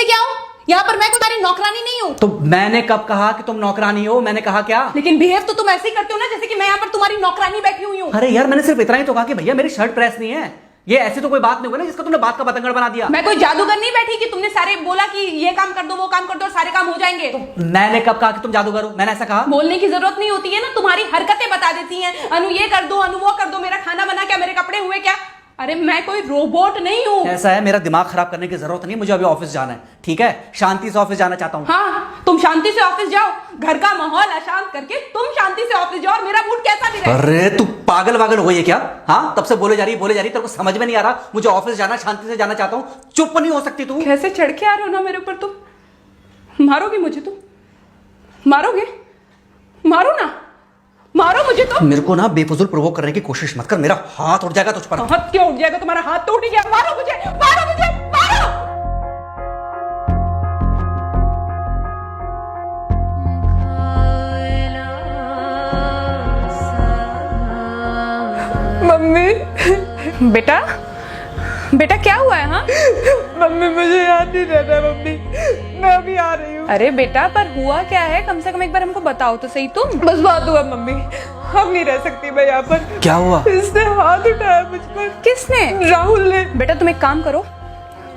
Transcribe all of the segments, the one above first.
इससे क्या हो? यहाँ पर मैं कोई तुम्हारी नौकरानी नहीं हूँ। तो मैंने कब कहा कि तुम नौकरानी हो? मैंने कहा क्या? लेकिन बिहेव तो तुम ऐसे ही करते हो ना जैसे कि मैं यहाँ पर तुम्हारी नौकरानी बैठी हुई हूँ। अरे यार मैंने सिर्फ इतना ही तो कहा कि भैया मेरी शर्ट प्रेस नहीं है। ये ऐसी तो कोई बात नहीं हुई ना जिसका तुमने बात का बतंगड़ बना दिया। मैं कोई जादूगर नहीं बैठी कि तुमने सारे बोला कि ये काम कर दो वो काम कर दो और सारे काम हो जाएंगे। मैंने कब कहा कि तुम जादूगर हो? मैंने ऐसा कहा? बोलने की जरूरत नहीं होती है ना, तुम्हारी हरकतें बता देती हैं। अनु ये कर दो, अनु वो कर दो, मेरा खाना बना क्या, मेरे कपड़े हुए क्या। अरे मैं कोई रोबोट नहीं हूँ। ऐसा है, मेरा दिमाग खराब करने की जरूरत नहीं, मुझे अभी ऑफिस जाना है। ठीक है, शांति से ऑफिस जाना चाहता हूँ। हाँ तुम शांति से ऑफिस जाओ, घर का माहौल अशांत करके तुम शांति से ऑफिस जाओ और मेरा मूड कैसा भी रहे। अरे तू पागल वागल हो गई है क्या? हाँ तब से बोले जा रही तेरे को समझ में नहीं आ रहा? मुझे ऑफिस जाना, शांति से जाना चाहता हूँ। चुप नहीं हो सकती तू? कैसे चढ़ के आ रहे हो ना मेरे ऊपर तुम। मारोगे मुझे? तुम मारोगे? मारो ना, मारो मुझे। तो मेरे को ना बेफजूल प्रोवोक करने की कोशिश मत कर, मेरा हाथ उठ जाएगा तुझ पर। हाथ क्यों उठ जाएगा? तुम्हारा हाथ तो उठ गया। मारो मुझे, मारो मुझे, मारो। मम्मी। बेटा बेटा क्या हुआ है? हाँ मम्मी मुझे याद नहीं रहता मम्मी, मैं अभी आ रही हूँ। अरे बेटा पर हुआ क्या है? कम से कम एक बार हमको बताओ तो सही। तुम बस बात हुआ मम्मी, हम नहीं रह सकती मैं यहाँ पर। क्या हुआ? इसने हाथ उठाया मुझ पर। किसने? राहुल ने। बेटा तुम एक काम करो,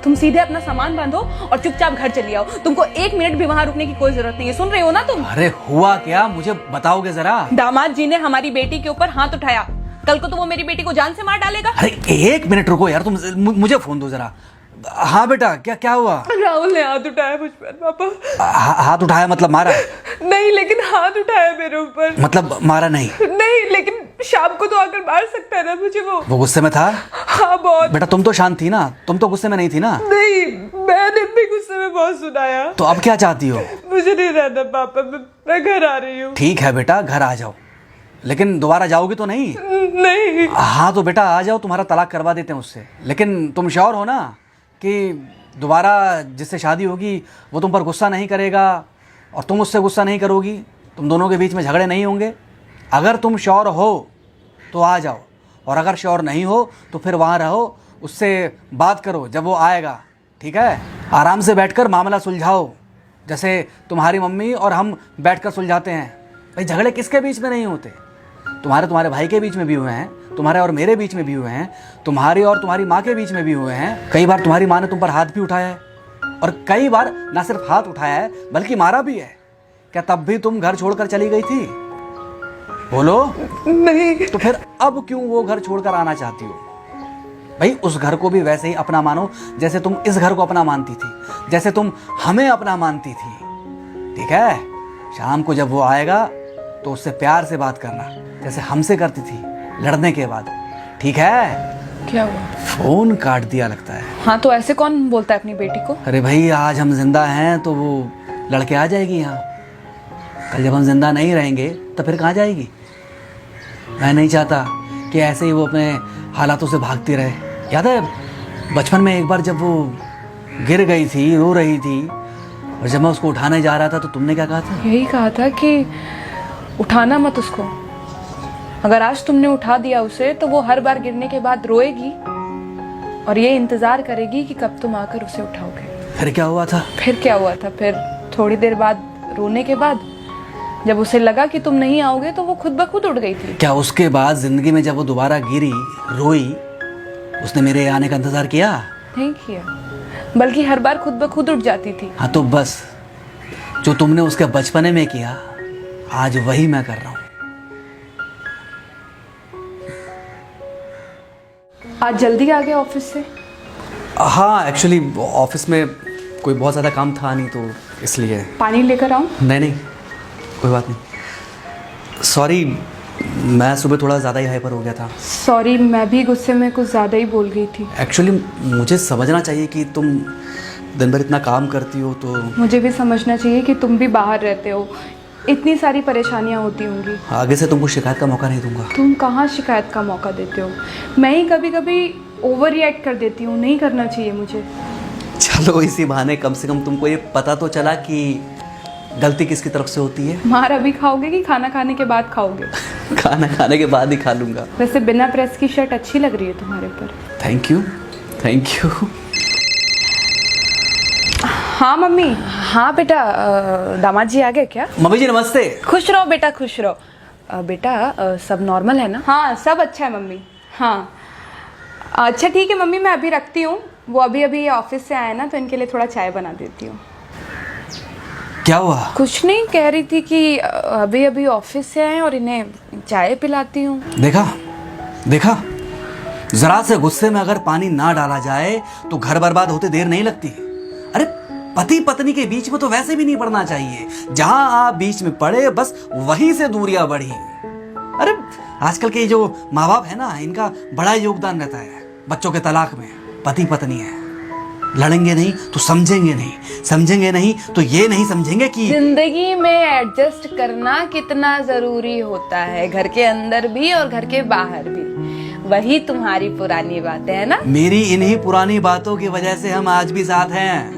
तुम सीधे अपना सामान बांधो और चुपचाप घर चली आओ। तुमको एक मिनट भी वहां रुकने की कोई जरूरत नहीं है। सुन रहे हो ना तुम? अरे हुआ क्या, मुझे बताओगे जरा? दामाद जी ने हमारी बेटी के ऊपर हाथ उठाया। कल को तो वो मेरी बेटी को जान से मार डालेगा। अरे एक मिनट रुको यार, तुम मुझे फोन दो जरा। हाँ बेटा, क्या हुआ? राहुल ने हाथ उठाया मुझ पर पापा। हाथ उठाया मतलब मारा? नहीं लेकिन हाथ उठाया मेरे ऊपर। मतलब मारा नहीं? नहीं लेकिन शाम को तो आकर मार सकता है ना मुझे वो गुस्से में था? हाँ बहुत। बेटा तुम तो शांत थी ना, तुम तो गुस्से में नहीं थी ना? नहीं मैंने भी गुस्से में बहुत सुनाया। तो अब क्या चाहती हो? मुझे नहीं रहना पापा, मैं घर आ रही हूँ। ठीक है बेटा, घर आ जाओ, लेकिन दोबारा जाओगी तो नहीं? नहीं। हाँ तो बेटा आ जाओ, तुम्हारा तलाक करवा देते हैं उससे। लेकिन तुम श्योर हो ना कि दोबारा जिससे शादी होगी वो तुम पर गुस्सा नहीं करेगा और तुम उससे गुस्सा नहीं करोगी, तुम दोनों के बीच में झगड़े नहीं होंगे? अगर तुम श्योर हो तो आ जाओ, और अगर श्योर नहीं हो तो फिर वहाँ रहो, उससे बात करो जब वो आएगा। ठीक है, आराम से बैठकर मामला सुलझाओ, जैसे तुम्हारी मम्मी और हम बैठकर सुलझाते हैं। भाई झगड़े किसके बीच में नहीं होते? तुम्हारे भाई के बीच में भी हुए हैं, तुम्हारे और मेरे बीच में भी हुए हैं, तुम्हारी और तुम्हारी माँ के बीच में भी हुए हैं। कई बार तुम्हारी माँ ने तुम पर हाथ भी उठाया है, और कई बार ना सिर्फ हाथ उठाया है बल्कि मारा भी है। क्या तब भी तुम घर छोड़कर चली गई थी? बोलो। नहीं। तो फिर अब क्यों वो घर छोड़कर आना चाहती हो? भाई उस घर को भी वैसे ही अपना मानो जैसे तुम इस घर को अपना मानती थी, जैसे तुम हमें अपना मानती थी। ठीक है, शाम को जब वो आएगा तो उससे प्यार से बात करना, जैसे हमसे करती थी लड़ने के बाद। ठीक है? क्या हुआ? फोन काट दिया लगता है। हाँ तो ऐसे कौन बोलता है अपनी बेटी को? अरे भाई आज हम जिंदा हैं तो वो लड़के आ जाएगी यहाँ, कल जब हम जिंदा नहीं रहेंगे तो फिर कहाँ जाएगी? मैं नहीं चाहता कि ऐसे ही वो अपने हालातों से भागती रहे। याद है बचपन में एक बार जब वो गिर गई थी, रो रही थी, और जब मैं उसको उठाने जा रहा था तो तुमने क्या कहा था? यही कहा था कि उठाना मत उसको। अगर आज तुमने उठा दिया उसे तो वो हर बार गिरने के बाद रोएगी और ये इंतजार करेगी कि कब तुम आकर उसे उठाओगे। फिर क्या हुआ था? फिर क्या हुआ था? फिर थोड़ी देर बाद रोने के बाद जब उसे लगा कि तुम नहीं आओगे तो वो खुद ब खुद उठ गई थी। क्या उसके बाद जिंदगी में जब वो दोबारा गिरी, रोई, उसने मेरे आने का इंतजार किया? नहीं किया, बल्कि हर बार खुद ब खुद उठ जाती थी। हाँ तो बस जो तुमने उसके बचपने में किया आज वही मैं कर रहा हूँ। आज जल्दी आ गए ऑफिस से? हाँ एक्चुअली ऑफिस में कोई बहुत ज़्यादा काम था नहीं तो इसलिए। पानी लेकर आऊं? नहीं कोई बात नहीं, सॉरी मैं सुबह थोड़ा ज़्यादा ही हाइपर हो गया था। सॉरी, मैं भी गुस्से में कुछ ज़्यादा ही बोल गई थी। एक्चुअली मुझे समझना चाहिए कि तुम दिन भर इतना काम करती हो तो मुझे भी समझना चाहिए कि तुम भी बाहर रहते हो, इतनी सारी परेशानियां होती होंगी। आगे से तुमको शिकायत का मौका नहीं दूंगा। तुम कहाँ शिकायत का मौका देते हो? मैं ही कभी कभी ओवर रिएक्ट कर देती हूँ, नहीं करना चाहिए मुझे। चलो इसी बहाने कम से कम तुमको ये पता तो चला कि गलती किसकी तरफ से होती है। मार अभी खाओगे कि खाना खाने के बाद खाओगे? खाना खाने के बाद ही खा लूंगा। वैसे बिना प्रेस की शर्ट अच्छी लग रही है तुम्हारे पर। Thank you. हाँ मम्मी। हाँ बेटा, दामाद जी आ गए क्या? मम्मी जी नमस्ते। खुश रहो बेटा, खुश रहो। बेटा सब नॉर्मल है ना? हाँ सब अच्छा है मम्मी। हाँ अच्छा ठीक है मम्मी, मैं अभी रखती हूँ। वो अभी अभी ऑफिस से आए ना, तो इनके लिए थोड़ा चाय बना देती हूँ। क्या हुआ? कुछ नहीं, कह रही थी कि अभी अभी ऑफिस से आए और इन्हें चाय पिलाती हूँ। देखा देखा, जरा से गुस्से में अगर पानी ना डाला जाए तो घर बर्बाद होते देर नहीं लगती। अरे पति पत्नी के बीच में तो वैसे भी नहीं पड़ना चाहिए। जहां आप बीच में पड़े बस वहीं से दूरियां बढ़ी। अरे आजकल के जो माँ बाप है ना, इनका बड़ा योगदान रहता है बच्चों के तलाक में। पति पत्नी है, लड़ेंगे नहीं तो समझेंगे नहीं, समझेंगे नहीं तो ये नहीं समझेंगे कि जिंदगी में एडजस्ट करना कितना जरूरी होता है, घर के अंदर भी और घर के बाहर भी। वही तुम्हारी पुरानी बातें है ना। मेरी इन्हीं पुरानी बातों की वजह से हम आज भी साथ हैं।